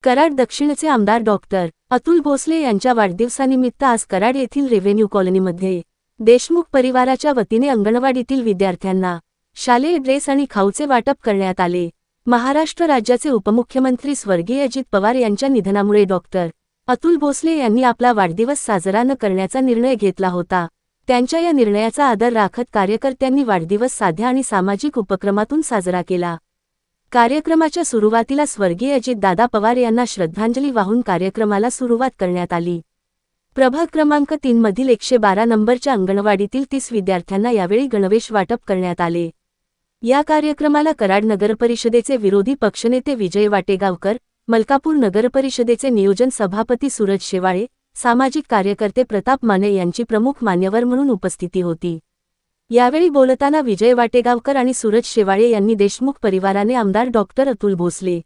कराड दक्षिणचे आमदार डॉक्टर अतुल भोसले यांच्या वाढदिवसानिमित्त आज कराड येथील रेव्हेन्यू कॉलनीमध्ये देशमुख परिवाराच्या वतीने अंगणवाडीतील विद्यार्थ्यांना शालेय ड्रेस आणि खाऊचे वाटप करण्यात आले। महाराष्ट्र राज्याचे उपमुख्यमंत्री स्वर्गीय अजित पवार यांच्या निधनामुळे डॉक्टर अतुल भोसले यांनी आपला वाढदिवस साजरा न करण्याचा निर्णय घेतला होता। त्यांच्या या निर्णयाचा आदर राखत कार्यकर्त्यांनी वाढदिवस साध्या आणि सामाजिक उपक्रमातून साजरा केला। कार्यक्रमाच्या सुरुवातीला स्वर्गीय अजितदादा पवार यांना श्रद्धांजली वाहून कार्यक्रमाला सुरुवात करण्यात आली। प्रभाग क्रमांक 3 मधील 112 नंबरच्या अंगणवाडीतील 30 विद्यार्थ्यांना यावेळी गणवेश वाटप करण्यात आले। या कार्यक्रमाला कराड नगरपरिषदेचे विरोधी पक्षनेते विजय वाटेगावकर, मलकापूर नगरपरिषदेचे नियोजन सभापती सूरज शेवाळे, सामाजिक कार्यकर्ते प्रताप माने यांची प्रमुख मान्यवर म्हणून उपस्थिती होती। यावेळी बोलताना विजय वाटेगावकर आणि सूरज शेवाळे यांनी देशमुख परिवाराने आमदार डॉक्टर अतुल भोसले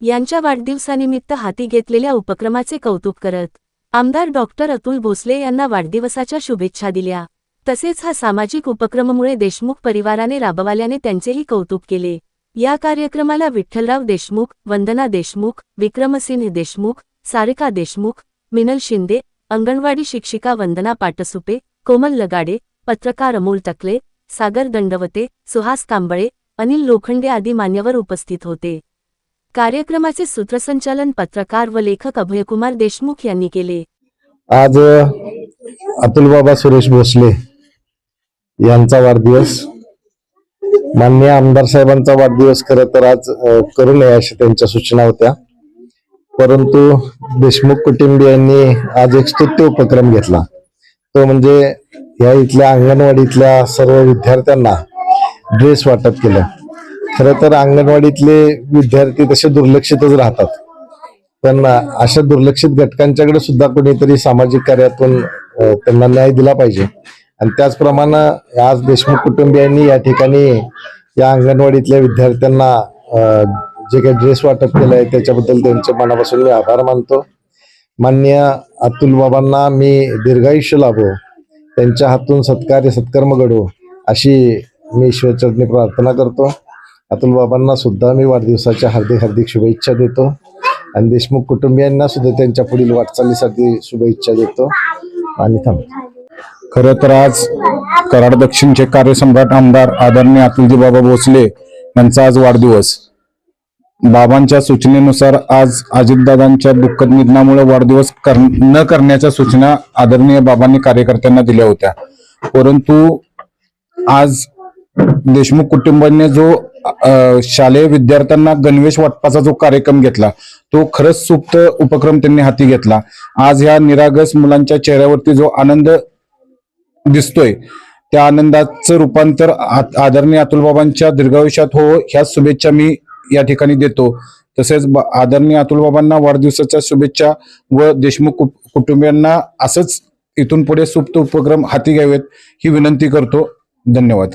यांच्या वाढदिवसानिमित्त हाती घेतलेल्या उपक्रमाचे कौतुक करत आमदार डॉक्टर अतुल भोसले यांना वाढदिवसाच्या शुभेच्छा दिल्या। तसेच हा सामाजिक उपक्रमामुळे देशमुख परिवाराने राबवल्याने त्यांचेही कौतुक केले। या कार्यक्रमाला विठ्ठलराव देशमुख, वंदना देशमुख, विक्रमसिंह देशमुख, सारिका देशमुख, मिनल शिंदे, अंगणवाडी शिक्षिका वंदना पाटसुपे, कोमल लगाडे, पत्रकार अमोल टकले, सागर दंडवते, सुहास कांबळे, अनिल लोखंडे आदी मान्यवर उपस्थित होते। कार्यक्रमाचे सूत्रसंचालन पत्रकार व लेखक अभयकुमार देशमुख यांनी केले। आज अतुल बाबा सुरेश भोसले यांचा वाढदिवस, माननीय आमदार साहेबांचा वाढदिवस खरं तर आज करू नये अशा त्यांच्या सूचना होत्या, परंतु देशमुख कुटुंबियांनी आज एक स्तुत्य उपक्रम घेतला। तो म्हणजे या इथल्या अंगणवाडीतल्या सर्व विद्यार्थ्यांना ड्रेस वाटप केलं। खरं तर अंगणवाडीतले विद्यार्थी तसे दुर्लक्षितच राहतात, पण अशा दुर्लक्षित घटकांच्याकडे सुद्धा कोणीतरी सामाजिक कार्यातून त्यांना न्याय दिला पाहिजे। आणि त्याचप्रमाणे आज देशमुख कुटुंबियांनी या ठिकाणी या अंगणवाडीतल्या विद्यार्थ्यांना जे काही ड्रेस वाटप केलंय त्याच्याबद्दल त्यांचे मनापासून मी आभार मानतो। माननीय अतुल बाबांना मी दीर्घायुष्य लाभो, त्यांच्या हातून सत्कार्य सत्कर्म घडो अशी मी ईश्वरचरणी प्रार्थना करतो। अतुल बाबांना सुद्धा मी वाढदिवसाच्या हार्दिक हार्दिक शुभेच्छा देतो आणि देशमुख कुटुंबियांना सुद्धा त्यांच्या पुढील वाटचालीसाठी शुभेच्छा देतो आणि थांबतो। खरं तर आज कराड दक्षिणचे कार्यसम्राट आमदार आदरणीय अतुलजी बाबा भोसले यांचा आज वाढदिवस। बाबांच्या सूचनेनुसार आज अजितदादांच्या दुःखद निधनामुळे वाढदिवस न करण्याच्या सूचना आदरणीय बाबांनी कार्यकर्त्यांना दिल्या होत्या, परंतु आज देशमुख कुटुंबाने जो शालेय विद्यार्थ्यांना गणवेश वाटपाचा जो कार्यक्रम घेतला तो खरंच सुप्त उपक्रम त्यांनी हाती घेतला। आज ह्या निरागस मुलांच्या चेहऱ्यावरती जो आनंद दिसतोय त्या आनंदाचं रूपांतर आदरणीय अतुल बाबांच्या दीर्घायुष्यात हो ह्या शुभेच्छा मी या ठिकाणी देतो। तसेच आदरणीय अतुल बाबांना वाढदिवसाच्या शुभेच्छा व देशमुख कुटुंबियांना असंच इथून पुढे सुप्त उपक्रम हाती घ्यावेत ही विनंती करतो। धन्यवाद।